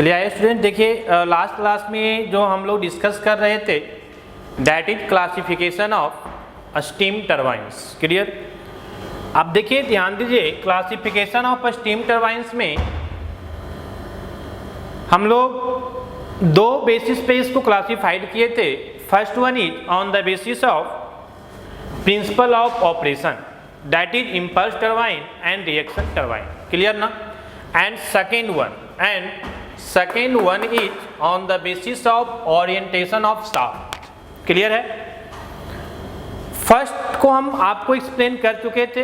चलिए आइए स्टूडेंट, देखिए लास्ट क्लास में जो हम लोग डिस्कस कर रहे थे that is classification of steam turbines. Clear? अब देखिए ध्यान दीजिए, क्लासिफिकेशन ऑफ स्टीम टरबाइंस में हम लोग दो बेसिस पे इसको क्लासिफाइड किए थे। First one is on the basis of principle of operation, that is impulse turbine and reaction turbine. Clear ना? And second one is on the basis of orientation of shaft. Clear है? First को हम आपको explain कर चुके थे,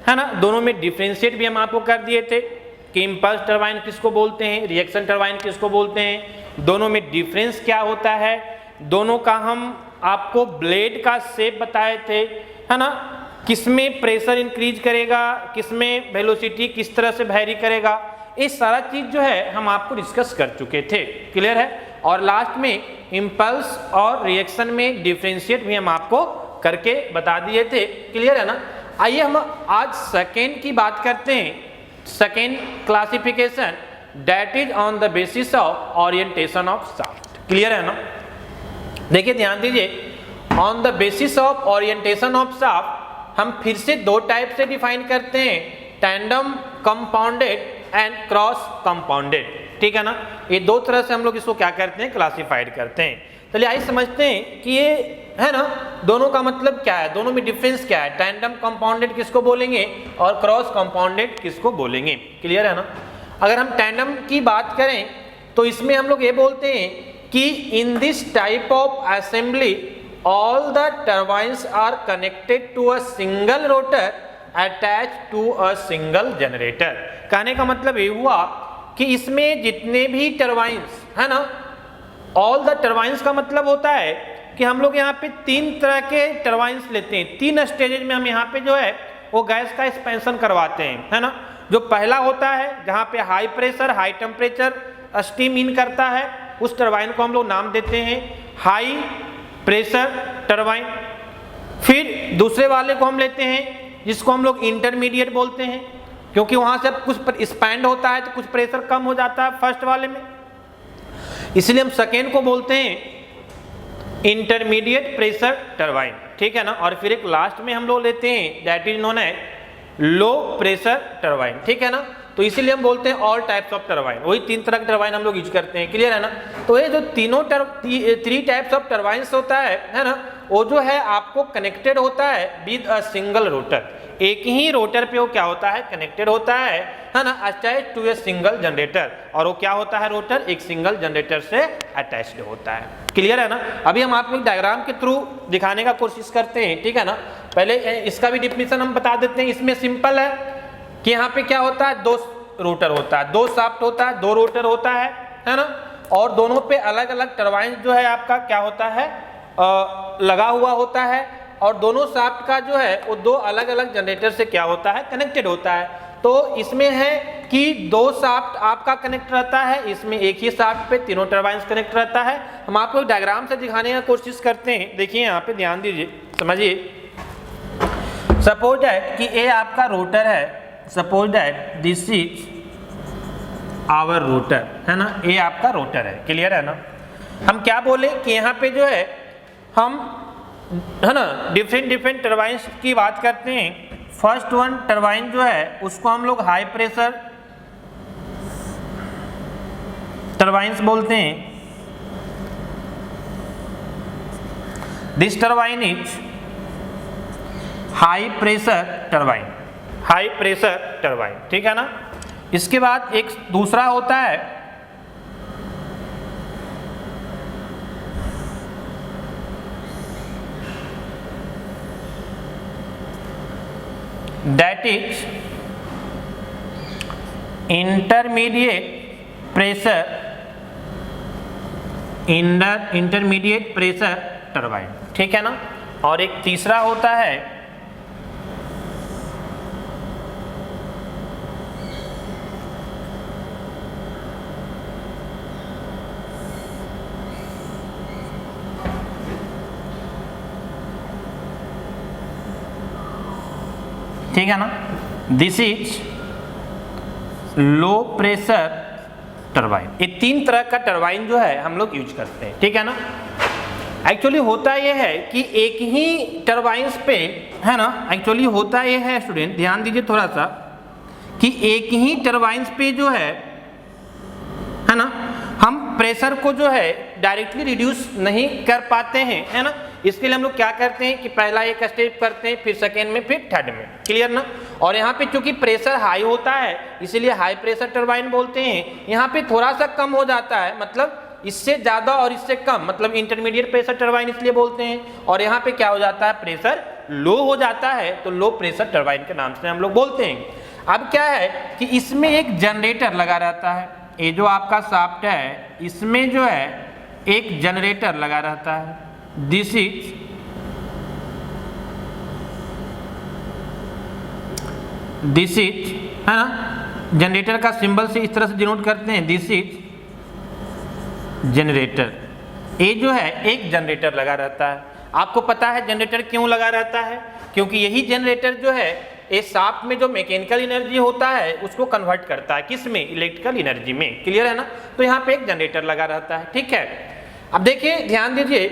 है ना। दोनों में डिफरेंशिएट भी हम आपको कर दिए थे कि इम्पल्स टरबाइन किसको बोलते हैं, रिएक्शन टरबाइन किसको बोलते हैं, दोनों में डिफरेंस क्या होता है, दोनों का हम आपको ब्लेड का शेप बताए थे, है ना। किसमें प्रेशर इंक्रीज करेगा, किसमें वेलोसिटी किस तरह से वैरी करेगा, ये सारा चीज जो है हम आपको डिस्कस कर चुके थे। क्लियर है? और लास्ट में इम्पल्स और रिएक्शन में डिफरेंशिएट भी हम आपको करके बता दिए थे। क्लियर है ना? आइए हम आज सेकेंड की बात करते हैं। Second classification that is on the basis of orientation of shaft. Clear है ना? देखिए ध्यान दीजिए, on the basis of orientation of shaft हम फिर से दो टाइप से डिफाइन करते हैं, tandem compounded and cross compounded. ठीक है ना? ये दो तरह से हम लोग इसको क्या करते हैं, क्लासिफाइड करते हैं। चलिए आइए समझते हैं कि ये है ना, दोनों का मतलब क्या है, दोनों में डिफरेंस क्या है, टैंडम कंपाउंडेड किसको बोलेंगे और क्रॉस कंपाउंडेड किसको बोलेंगे। क्लियर है ना? अगर हम टैंडम की बात करें तो इसमें हम लोग ये बोलते हैं कि in this type of assembly all the turbines are connected to a single rotor attach to a single generator. कहने का मतलब ये हुआ कि इसमें जितने भी टर्बाइंस है ना, ऑल द टर्बाइंस का मतलब होता है कि हम लोग यहाँ पे तीन तरह के टर्बाइंस लेते हैं, तीन स्टेजेज में हम यहाँ पे जो है वो गैस का एक्सपेंशन करवाते हैं, है ना। जो पहला होता है जहाँ पे high pressure high temperature steam in करता है, उस टर्बाइन को हम लोग नाम देते हैं हाई प्रेशर टर्बाइन। फिर दूसरे वाले को हम लेते हैं जिसको हम लोग इंटरमीडिएट बोलते हैं, क्योंकि वहां से कुछ एक्सपैंड होता है तो कुछ प्रेशर कम हो जाता है फर्स्ट वाले में, इसलिए हम सेकेंड को बोलते हैं इंटरमीडिएट प्रेशर टरबाइन। ठीक है ना? और फिर एक लास्ट में हम लोग लेते हैं that is known as low pressure turbine. ठीक है ना? तो इसीलिए हम बोलते हैं ऑल टाइप्स ऑफ टरबाइन, वही तीन तरह के टरबाइन हम लोग यूज करते हैं। क्लियर है ना? तो ये जो तीनों थ्री टाइप्स ऑफ टरबाइंस होता है ना, वो जो है आपको कनेक्टेड होता है विद अ सिंगल रोटर। एक ही रोटर पे वो क्या होता है, कनेक्टेड होता है ना, attach to a single generator. और वो क्या होता है, रोटर एक सिंगल जनरेटर से अटैच्ड होता है। क्लियर है ना? अभी हम आपको डायग्राम के थ्रू दिखाने का कोशिश करते हैं। ठीक है ना? पहले इसका भी डिफिनेशन हम बता देते हैं। इसमें सिंपल है कि यहाँ पे क्या होता है, दो रोटर होता है, दो शाफ्ट होता है, दो रोटर होता है ना। और दोनों पे अलग अलग टरबाइन जो है आपका क्या होता है, लगा हुआ होता है। और दोनों शाफ्ट का जो है वो दो अलग अलग जनरेटर से क्या होता है, कनेक्टेड होता है। तो इसमें है कि दो शाफ्ट आपका कनेक्ट रहता है, इसमें एक ही शाफ्ट पे तीनों टरबाइंस कनेक्ट रहता है। हम आपको डायग्राम से दिखाने की कोशिश करते हैं। देखिए यहाँ पे ध्यान दीजिए, समझिए। सपोज दैट कि ये आपका रोटर है, suppose that this is our rotor, है ना, ये आपका रोटर है। क्लियर है ना? हम क्या बोले कि यहाँ पे जो है हम है ना डिफरेंट टरबाइंस की बात करते हैं। फर्स्ट वन टरबाइन जो है उसको हम लोग हाई प्रेशर टरबाइंस बोलते हैं। This turbine is high pressure turbine, high pressure turbine. ठीक है ना? इसके बाद एक दूसरा होता है that is intermediate pressure intermediate pressure turbine. ठीक है ना? और एक तीसरा होता है ठीक है ना, this is low pressure turbine. ये 3 तरह का टरबाइन जो है हम लोग यूज करते हैं, ठीक है ना। एक्चुअली होता ये है कि एक ही टरबाइन्स पे, है ना, एक्चुअली होता ये है स्टूडेंट, ध्यान दीजिए थोड़ा सा, कि एक ही टरबाइन्स पे जो है ना, हम प्रेशर को जो है डायरेक्टली रिड्यूस नहीं कर पाते हैं, है ना। इसके लिए हम लोग क्या करते हैं कि पहला एक स्टेप करते हैं, फिर सेकेंड में, फिर थर्ड में, क्लियर ना। और यहाँ पे चूंकि प्रेशर हाई होता है इसीलिए हाई प्रेशर टरबाइन बोलते हैं। यहाँ पे थोड़ा सा कम हो जाता है, मतलब इससे ज़्यादा और इससे कम, मतलब इंटरमीडिएट प्रेशर टरबाइन इसलिए बोलते हैं। और यहाँ पे क्या हो जाता है, प्रेशर लो हो जाता है, तो लो प्रेशर टरबाइन के नाम से हम लोग बोलते हैं। अब क्या है कि इसमें एक जनरेटर लगा रहता है, ये जो आपका शाफ्ट है इसमें जो है एक जनरेटर लगा रहता है, दिस इज है ना, जनरेटर का सिंबल से इस तरह से डिनोट करते हैं, दिस इज जनरेटर। ये जो है एक जनरेटर लगा रहता है। आपको पता है जनरेटर क्यों लगा रहता है, क्योंकि यही जनरेटर जो है इस शाफ्ट में जो मैकेनिकल एनर्जी होता है उसको कन्वर्ट करता है, किस में, इलेक्ट्रिकल एनर्जी में, क्लियर है ना। तो यहाँ पे एक जनरेटर लगा रहता है, ठीक है। अब देखिए ध्यान दीजिए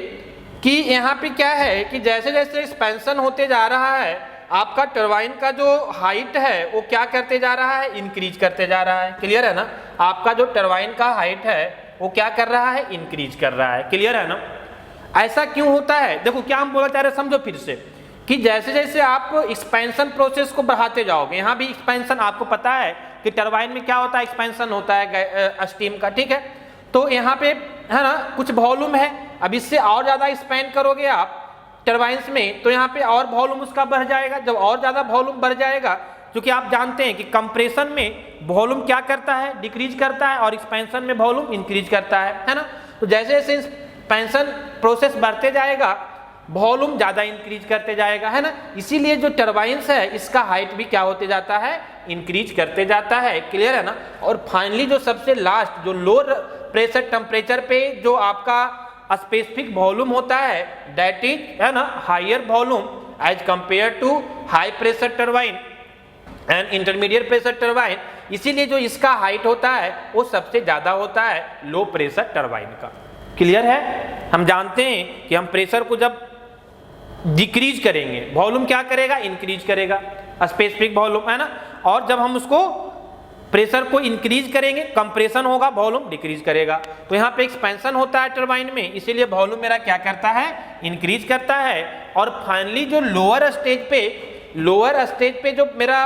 कि यहाँ पे क्या है कि जैसे जैसे एक्सपेंशन होते जा रहा है आपका टरबाइन का जो हाइट है वो क्या करते जा रहा है, इंक्रीज करते जा रहा है, क्लियर है ना। आपका जो टरबाइन का हाइट है वो क्या कर रहा है, इंक्रीज कर रहा है, क्लियर है ना। ऐसा क्यों होता है, देखो क्या हम बोलना चाह रहे हैं, समझो फिर से, कि जैसे जैसे आप एक्सपेंशन प्रोसेस को बढ़ाते जाओगे, यहाँ भी एक्सपेंशन, आपको पता है कि टरबाइन में क्या होता है, एक्सपेंशन होता है स्टीम का, ठीक है। तो यहाँ पे है ना कुछ वॉल्यूम है, अब इससे और ज़्यादा एक्सपेंड करोगे आप टरबाइन्स में तो यहाँ पे और वॉल्यूम उसका बढ़ जाएगा। जब और ज़्यादा वॉल्यूम बढ़ जाएगा, क्योंकि आप जानते हैं कि कंप्रेशन में वॉल्यूम क्या करता है, डिक्रीज करता है, और एक्सपेंशन में वॉल्यूम इंक्रीज करता है ना। तो जैसे जैसे एक्सपेंशन प्रोसेस बढ़ते जाएगा वॉल्यूम ज़्यादा इंक्रीज करते जाएगा, है ना। इसीलिए जो टरबाइन्स है इसका हाइट भी क्या होते जाता है, इंक्रीज करते जाता है, क्लियर है ना। और फाइनली जो सबसे लास्ट जो लोअर प्रेशर टेम्परेचर पे जो आपका स्पेसिफिक वॉल्यूम होता है दैट इज, है ना, higher volume as compare to high pressure turbine and intermediate pressure turbine. इसीलिए जो इसका हाइट होता है वो सबसे ज्यादा होता है लो प्रेशर टरबाइन का, क्लियर है। हम जानते हैं कि हम प्रेशर को जब डिक्रीज करेंगे वॉल्यूम क्या करेगा, इंक्रीज करेगा, स्पेसिफिक वॉल्यूम, है ना। और जब हम उसको प्रेशर को इंक्रीज करेंगे कंप्रेशन होगा, वॉल्यूम डिक्रीज करेगा। तो यहाँ पे एक्सपेंशन होता है टरबाइन में, इसीलिए वॉल्यूम मेरा क्या करता है, इंक्रीज करता है। और फाइनली जो लोअर स्टेज पे जो मेरा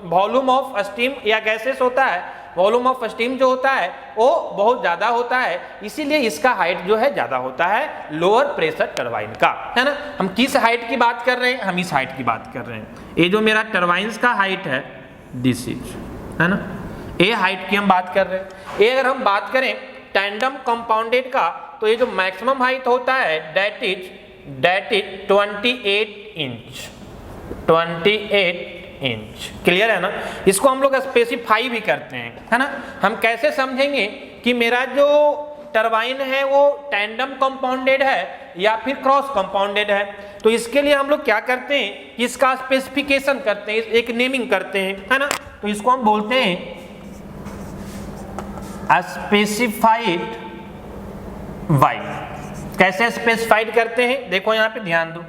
वॉल्यूम ऑफ स्टीम या गैसेस होता है, वॉल्यूम ऑफ स्टीम जो होता है वो बहुत ज़्यादा होता है, इसीलिए इसका हाइट जो है ज़्यादा होता है लोअर प्रेशर टरबाइन का, है ना। हम किस हाइट की बात कर रहे हैं, हम इस हाइट की बात कर रहे हैं। ये जो मेरा टरबाइन्स का हाइट है दिस इज, है ना, ये हाइट की हम बात कर रहे हैं। ये अगर हम बात करें टैंडम कंपाउंडेड का तो ये जो मैक्सिमम हाइट होता है that is 28 inch, 28 inch, clear है ना। इसको हम लोग स्पेसिफाई भी करते हैं, है ना। हम कैसे समझेंगे कि मेरा जो टरबाइन है वो टैंडम कंपाउंडेड है या फिर क्रॉस कंपाउंडेड है। तो इसके लिए हम लोग क्या करते हैं, इसका स्पेसिफिकेशन करते हैं, एक नेमिंग करते हैं, है ना। तो इसको हम बोलते हैं स्पेसिफाइड वाई। कैसे स्पेसिफाइड करते हैं, देखो यहाँ पे ध्यान दो,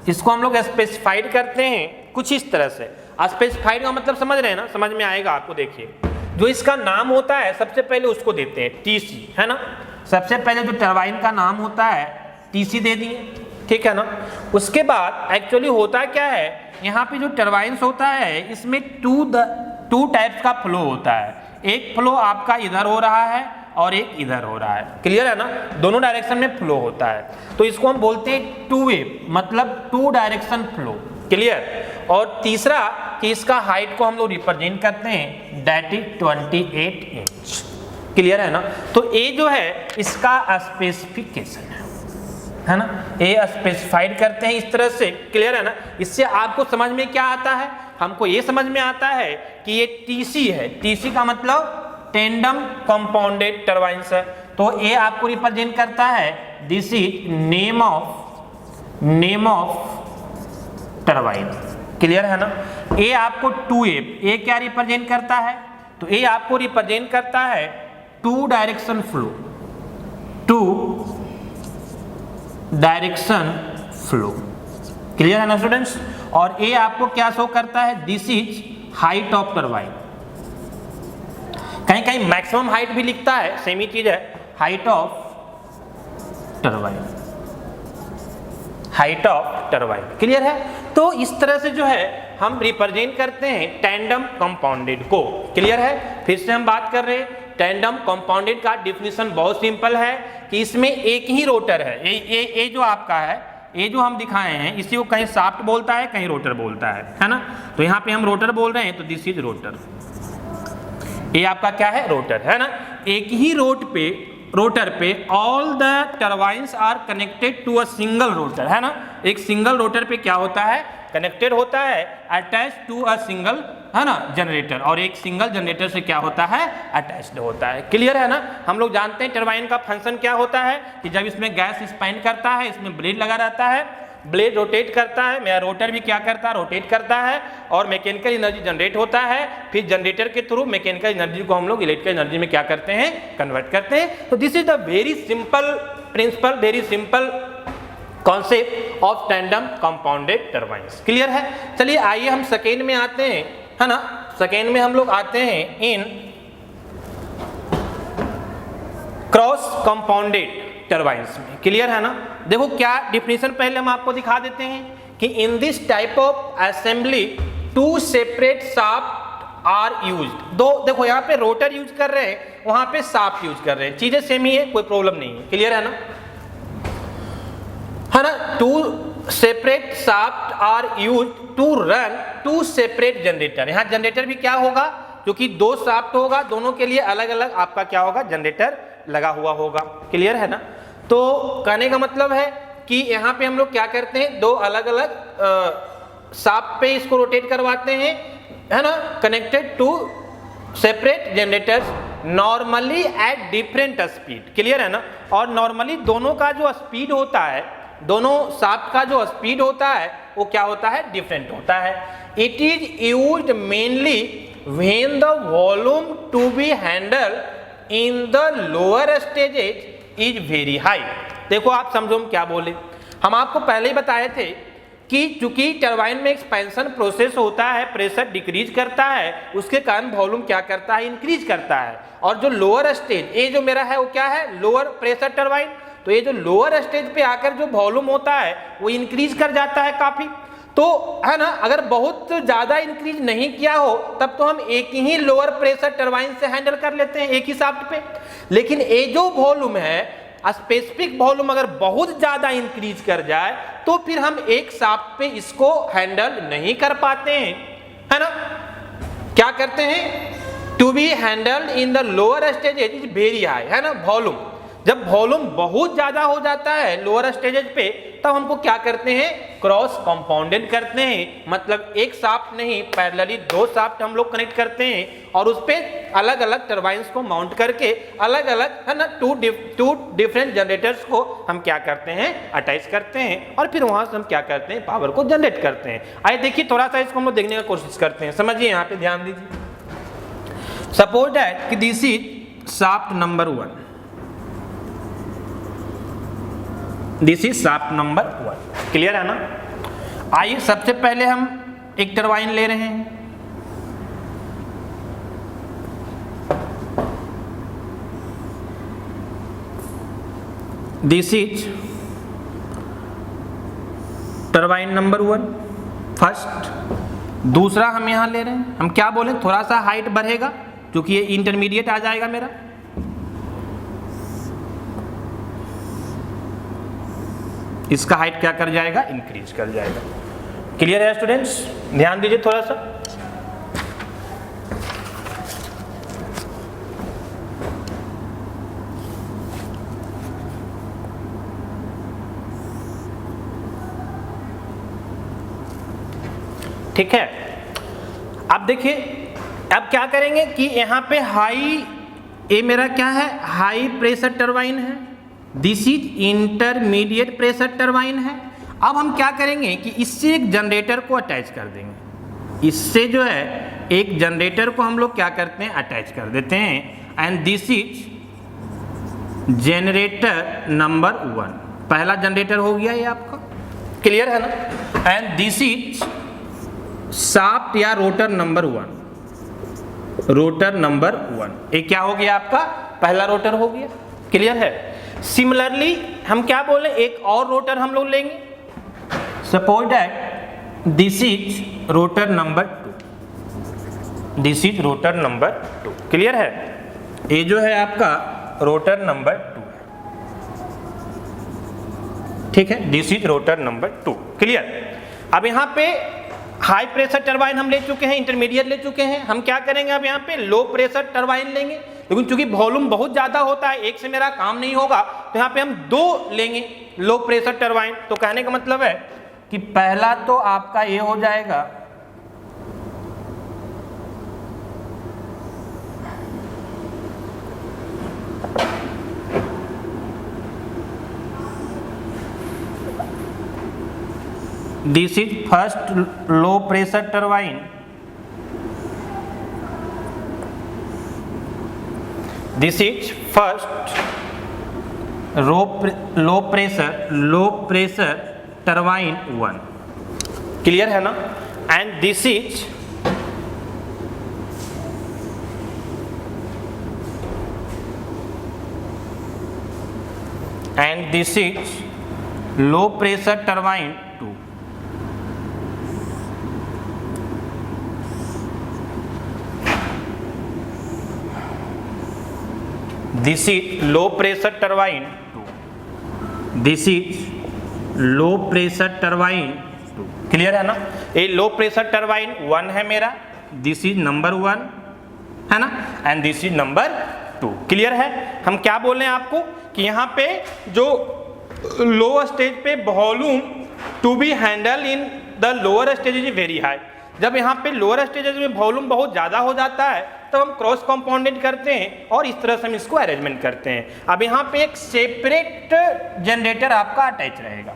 इसको हम लोग स्पेसिफाइड करते हैं कुछ इस तरह से। स्पेसिफाइड का मतलब समझ रहे हैं ना, समझ में आएगा आपको। देखिए जो इसका नाम होता है सबसे पहले उसको देते हैं टीसी, है ना। सबसे पहले जो टरबाइन का नाम होता है टीसी दे दिए, ठीक है ना। उसके बाद एक्चुअली होता क्या है, यहाँ पे जो टरबाइन्स होता है इसमें टू टाइप्स का फ्लो होता है। एक फ्लो आपका इधर हो रहा है और एक इधर हो रहा है, क्लियर है ना, दोनों डायरेक्शन में फ्लो होता है। तो इसको हम बोलते हैं टू वे, मतलब टू डायरेक्शन फ्लो, क्लियर। और तीसरा कि इसका हाइट को हम लोग रिप्रेजेंट करते हैं दैट इज 28 इंच, क्लियर है ना। तो ये जो है इसका स्पेसिफिकेशन है ना, ये स्पेसिफाइड करते हैं इस तरह से, क्लियर है ना। इससे आपको समझ में क्या आता है, हमको ये समझ में आता है कि ये टीसी है, टीसी का मतलब टेंडम कंपाउंडेड टरबाइन्स है। तो ये आपको रिप्रेजेंट करता है this is name of turbine, clear है ना। ये आपको 2A, ये क्या रिप्रेजेंट करता है, तो ए आपको रिप्रेजेंट करता है two direction flow, two direction flow. Clear है ना स्टूडेंट्स? और ए आपको क्या शो करता है? This is height of turbine. कहीं कहीं मैक्सिमम हाइट भी लिखता है, सेम ही चीज है, height of turbine, height of turbine. Clear है? तो इस तरह से जो है हम रिप्रेजेंट करते हैं टैंडम कंपाउंडेड को। क्लियर है? फिर से हम बात कर रहे हैं टैंडम कंपाउंडेड का डेफिनेशन बहुत सिंपल है कि इसमें एक ही रोटर है। ये जो आपका है, ये जो हम दिखाए हैं, इसी को कहीं शाफ्ट बोलता है, कहीं रोटर बोलता है ना? तो यहाँ पे हम रोटर बोल रहे हैं, तो दिस इज रोटर। ये आपका क्या है? रोटर है ना? एक ही रोटर पे all the turbines are connected to a single rotor, है ना? एक सिंगल रोटर पे क्या होता है? कनेक्टेड होता है, अटैच टू अ सिंगल, है ना, जनरेटर, और एक सिंगल जनरेटर से क्या होता है? अटैच्ड होता है। क्लियर है ना? हम लोग जानते हैं टरबाइन का फंक्शन क्या होता है कि जब इसमें गैस स्पाइन करता है, इसमें ब्लेड लगा रहता है, ब्लेड रोटेट करता है, मेरा रोटर भी क्या करता है? रोटेट करता है, और मैकेनिकल एनर्जी जनरेट होता है। फिर जनरेटर के थ्रू मैकेनिकल एनर्जी को हम लोग इलेक्ट्रिकल एनर्जी में क्या करते हैं? कन्वर्ट करते हैं। तो this is the very simple principal, very simple concept of tandem compounded turbines. Clear है? चलिए आइए हम सेकेंड में आते हैं, है ना? सेकेंड में हम लोग आते हैं इन क्रॉस कंपाउंडेड टरबाइंस में। क्लियर है ना? देखो क्या डिफिनेशन पहले हम आपको दिखा देते हैं कि in this type of assembly two separate shaft are used. दो, देखो यहाँ पे रोटर यूज कर रहे हैं, वहां पे शाफ्ट यूज कर रहे हैं, चीजें सेम ही है, कोई प्रॉब्लम नहीं है। क्लियर है ना? है ना? Two separate shaft are used to run two separate generator. यहाँ जनरेटर भी क्या होगा? क्योंकि दो शाफ्ट होगा, दोनों के लिए अलग अलग आपका क्या होगा? जनरेटर लगा हुआ होगा। क्लियर है ना? तो कहने का मतलब है कि यहाँ पे हम लोग क्या करते हैं? दो अलग अलग शाफ्ट पे इसको रोटेट करवाते हैं, है ना, connected to separate generators normally at different speed. Clear है ना? और नॉर्मली दोनों का जो स्पीड होता है, दोनों शाफ्ट का जो स्पीड होता है वो क्या होता है? डिफरेंट होता है। It is used mainly when the volume to be handle in the lower stages is very high. देखो आप समझो हम क्या बोले, हम आपको पहले ही बताए थे कि चूंकि टरबाइन में एक्सपेंशन प्रोसेस होता है, प्रेशर डिक्रीज करता है, उसके कारण वॉल्यूम क्या करता है? इंक्रीज करता है। और जो लोअर स्टेज, ये जो मेरा है वो क्या है? Lower pressure turbine. तो ये जो लोअर स्टेज पे आकर जो वॉल्यूम होता है वो इंक्रीज कर जाता है काफी, तो है ना? अगर बहुत ज्यादा इंक्रीज नहीं किया हो तब तो हम एक ही लोअर प्रेशर टरबाइन से हैंडल कर लेते हैं, एक ही शाफ्ट पे। लेकिन ये जो वॉल्यूम है, स्पेसिफिक वॉल्यूम अगर बहुत ज्यादा इंक्रीज कर जाए तो फिर हम एक शाफ्ट पे इसको हैंडल नहीं कर पाते हैं, है ना? क्या करते हैं? To be handled in the lower stages is very high, है ना? वॉल्यूम, जब वॉल्यूम बहुत ज्यादा हो जाता है लोअर स्टेजेज पे, तब हमको क्या करते हैं? क्रॉस कंपाउंडेड करते हैं। मतलब एक शाफ्ट नहीं, पैरेलली दो शाफ्ट हम लोग कनेक्ट करते हैं और उस पे अलग अलग टरबाइंस को माउंट करके अलग अलग, है ना, टू डिफरेंट जनरेटर्स को हम क्या करते हैं? अटैच करते हैं, और फिर वहां से हम क्या करते हैं? पावर को जनरेट करते हैं। आइए देखिए थोड़ा सा इसको हम लोग देखने का कोशिश करते हैं। समझिए, यहाँ पे ध्यान दीजिए। सपोज दैट कि this is shaft number 1, this is shaft number 1। Clear है ना? आइए सबसे पहले हम एक टरबाइन ले रहे हैं, this is turbine number 1 first. दूसरा हम यहां ले रहे हैं, हम क्या बोले? थोड़ा सा हाइट बढ़ेगा क्योंकि ये इंटरमीडिएट आ जाएगा मेरा। इसका हाइट क्या कर जाएगा? इंक्रीज कर जाएगा। क्लियर है स्टूडेंट्स? ध्यान दीजिए थोड़ा सा। ठीक है, अब देखिए, अब क्या करेंगे कि यहां पे हाई, ये मेरा क्या है? हाई प्रेशर टरबाइन है, this is intermediate pressure turbine है। अब हम क्या करेंगे कि इससे एक जनरेटर को अटैच कर देंगे, इससे जो है एक जनरेटर को हम लोग क्या करते हैं, अटैच कर देते हैं। And this is generator number 1, पहला जनरेटर हो गया ये आपका, क्लियर है ना। एंड दिस इज शाफ्ट या रोटर नंबर 1, रोटर नंबर 1, ये क्या हो गया आपका, पहला रोटर हो गया, क्लियर है। सिमिलरली हम क्या बोले, एक और रोटर हम लोग लेंगे, suppose that this is rotor number 2, this is rotor number 2, clear है। ये जो है आपका रोटर नंबर 2 है, ठीक है, this is rotor number 2, clear. अब यहाँ पे हाई प्रेशर टरबाइन हम ले चुके हैं, इंटरमीडिएट ले चुके हैं, हम क्या करेंगे अब यहाँ पे लो प्रेशर टरबाइन लेंगे, लेकिन चूंकि वॉल्यूम बहुत ज्यादा होता है, एक से मेरा काम नहीं होगा, तो यहाँ पे हम 2 लेंगे लो प्रेशर टरबाइन। तो कहने का मतलब है कि पहला तो आपका ये हो जाएगा this is first low pressure turbine, this is first low pressure turbine 1, clear है ना। And this is low pressure turbine 2, this is low pressure turbine 2, this is low pressure turbine 2, clear है ना। ये लो प्रेशर टरबाइन 1 है मेरा, this is number 1 है ना, and this is number 2, clear है। हम क्या बोल रहे हैं आपको कि यहाँ पे जो लो स्टेज पे volume to be handle in the lower stage is very high, जब यहाँ पे लोअर स्टेजेस में वॉल्यूम बहुत ज़्यादा हो जाता है तब हम क्रॉस कंपाउंडेड करते हैं और इस तरह से हम इसको अरेंजमेंट करते हैं। अब यहाँ पे एक सेपरेट जनरेटर आपका अटैच रहेगा।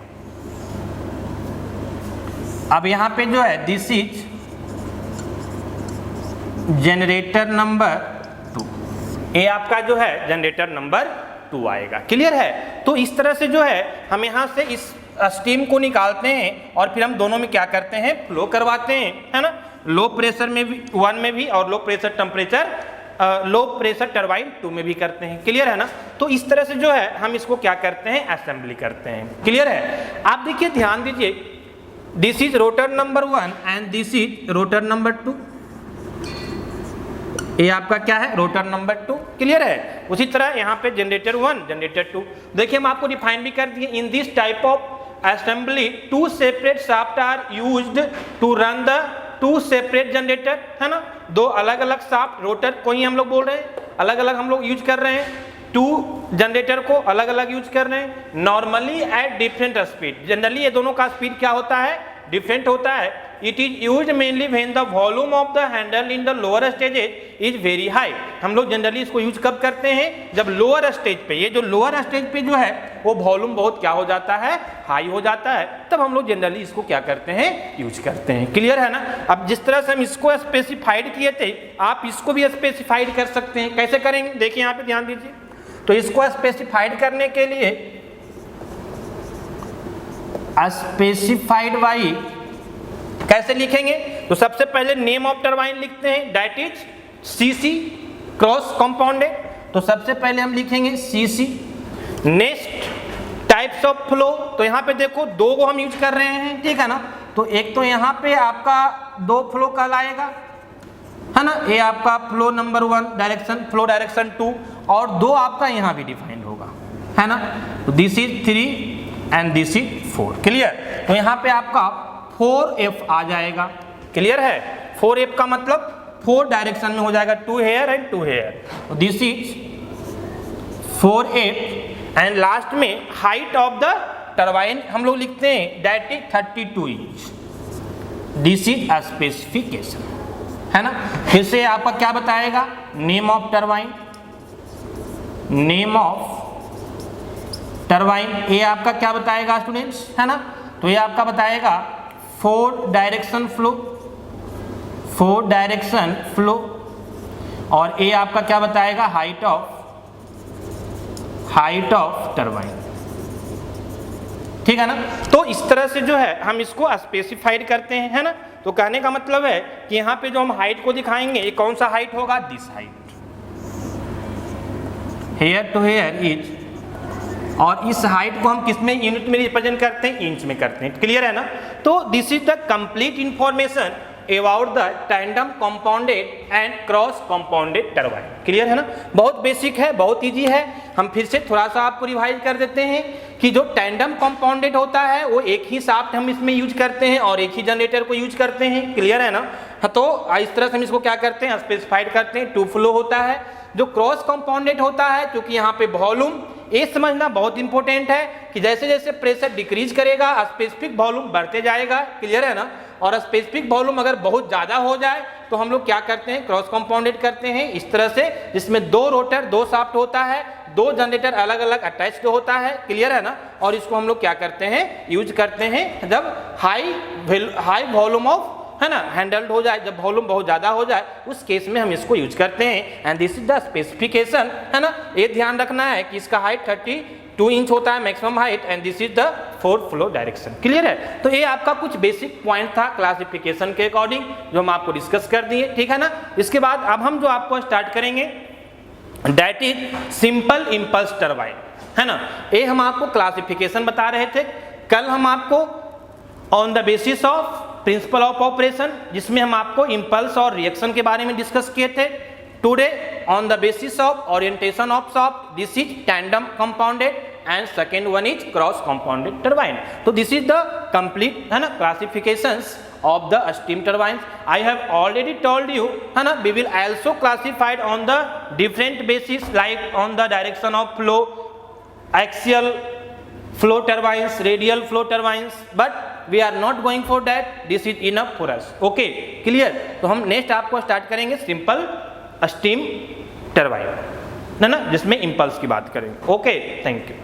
अब यहाँ पे जो है दिस इज जनरेटर नंबर 2, ये आपका जो है जनरेटर नंबर 2 आएगा, क्लियर है। तो इस तरह से जो है हम यहाँ से इस स्टीम को निकालते हैं और फिर हम दोनों में क्या करते हैं, फ्लो करवाते हैं, है ना। लो प्रेशर में भी 1 में भी और लो प्रेशर टरबाइन 2 में भी करते हैं, क्लियर है ना। तो इस तरह से जो है हम इसको क्या करते हैं, असेंबली करते हैं, क्लियर है। आप देखिए ध्यान दीजिए, this is rotor number 1 and this is rotor number 2, ये आपका क्या है, रोटर नंबर 2, क्लियर है। उसी तरह यहाँ पे जनरेटर 1 जनरेटर 2, देखिए हम आपको डिफाइन भी कर दिए। In this type of assembly 2 separate shaft are used to run the 2 separate generator, है ना। 2 अलग अलग शाफ्ट, रोटर को ही हम लोग बोल रहे हैं, अलग अलग हम लोग यूज कर रहे हैं, 2 जनरेटर को अलग अलग यूज कर रहे हैं, normally at different speed. Generally ये दोनों का स्पीड क्या होता है, डिफरेंट होता है। It is use mainly when the volume of the handle in the lower stages is very high. हम लोग जनरली इसको यूज कब करते हैं, जब लोअर स्टेज पे, ये जो लोअर स्टेज पे जो है वो वॉल्यूम बहुत क्या हो जाता है, हाई हो जाता है, तब हम लोग जनरली इसको क्या करते हैं, यूज करते हैं, क्लियर है ना। अब जिस तरह से हम इसको स्पेसिफाइड किए थे, आप इसको भी स्पेसिफाइड कर सकते हैं। कैसे करेंगे, देखिए यहाँ पे ध्यान दीजिए। तो इसको स्पेसिफाइड करने के लिए स्पेसिफाइड बाई कैसे लिखेंगे, तो सबसे पहले नेम ऑफ टरबाइन लिखते हैं, that is CC cross compounded. तो सबसे पहले हम लिखेंगे CC. Next types of flow, तो यहाँ पे देखो 2 को हम यूज कर रहे हैं, ठीक है ना। तो एक तो यहाँ पे आपका 2 फ्लो कहलाएगा, है ना, ये आपका flow number 1 direction, flow direction 2, और 2 आपका यहाँ भी डिफाइंड होगा, है ना। तो this is 3 and this is 4, clear. तो यहाँ पे आपका 4F आ जाएगा, क्लियर है। 4F का मतलब 4 डायरेक्शन में हो जाएगा, 2 here and 2 here. This is 4F and last में हाइट ऑफ द टरबाइन हम लोग लिखते हैं, that is 32 inch. This is specification, है ना। फिर से आपका क्या बताएगा, name of turbine, name of turbine, ये आपका क्या बताएगा स्टूडेंट्स, है ना। तो ये आपका बताएगा 4 डायरेक्शन फ्लो, 4 डायरेक्शन फ्लो, और ए आपका क्या बताएगा, हाइट ऑफ टरबाइन। ठीक है ना। तो इस तरह से जो है हम इसको स्पेसिफाइड करते हैं, है ना। तो कहने का मतलब है कि यहाँ पे जो हम हाइट को दिखाएंगे, ये कौन सा हाइट होगा, this height, here to here is, और इस हाइट को हम किस में, यूनिट में रिप्रेजेंट करते हैं, इंच में करते हैं। क्लियर है ना। तो this is the complete information about the tandem compounded and cross compounded turbine. Clear है ना। बहुत बेसिक है, बहुत इजी है। हम फिर से थोड़ा सा आपको रिवाइज कर देते हैं कि जो टैंडम कंपाउंडेड होता है वो एक ही शाफ्ट हम इसमें यूज करते हैं और एक ही जनरेटर को यूज करते हैं। क्लियर है ना। तो इस तरह से हम इसको क्या करते हैं, स्पेसिफाइड करते हैं। 2 फ्लो होता है। जो क्रॉस कंपाउंडेड होता है, क्योंकि यहाँ पे वॉल्यूम, ये समझना बहुत इंपॉर्टेंट है कि जैसे जैसे प्रेशर डिक्रीज करेगा स्पेसिफिक वॉल्यूम बढ़ते जाएगा। क्लियर है ना। और स्पेसिफिक वॉल्यूम अगर बहुत ज़्यादा हो जाए तो हम लोग क्या करते हैं, क्रॉस कंपाउंडेड करते हैं इस तरह से, जिसमें 2 रोटर 2 शाफ्ट होता है, 2 जनरेटर अलग अलग अटैच्ड होता है। क्लियर है ना। और इसको हम लोग क्या करते हैं, यूज करते हैं जब हाई वॉल्यूम ऑफ, है ना, हैंडल्ड हो जाए, जब वॉल्यूम बहुत ज़्यादा हो जाए उस केस में हम इसको यूज करते हैं। And this is the specification, है ना। ये ध्यान रखना है कि इसका हाइट 32 इंच होता है maximum height, and this is the 4 flow direction. Clear है। तो ये आपका कुछ बेसिक पॉइंट था क्लासिफिकेशन के अकॉर्डिंग, जो हम आपको डिस्कस कर दिए। ठीक है ना। इसके बाद अब हम जो आपको स्टार्ट करेंगे that is simple impulse turbine, है ना। ये हम आपको क्लासिफिकेशन बता रहे थे। कल हम आपको on the basis of principle of operation, जिसमें हम आपको इंपल्स और रिएक्शन के बारे में डिस्कस किए थे। Today on the basis of orientation of shaft, this is tandem compounded and second one is cross compounded turbine. तो दिस इज द कंप्लीट, है ना, classifications of the steam turbines. I have already told you, है ना, we will also classified on the different basis like on the direction of flow, axial flow turbines, radial flow turbines, but we are not going for that. This is enough for us. Okay, clear? तो हम next आपको start करेंगे simple steam turbine, है ना, जिसमें impulse की बात करेंगे। Okay, thank you.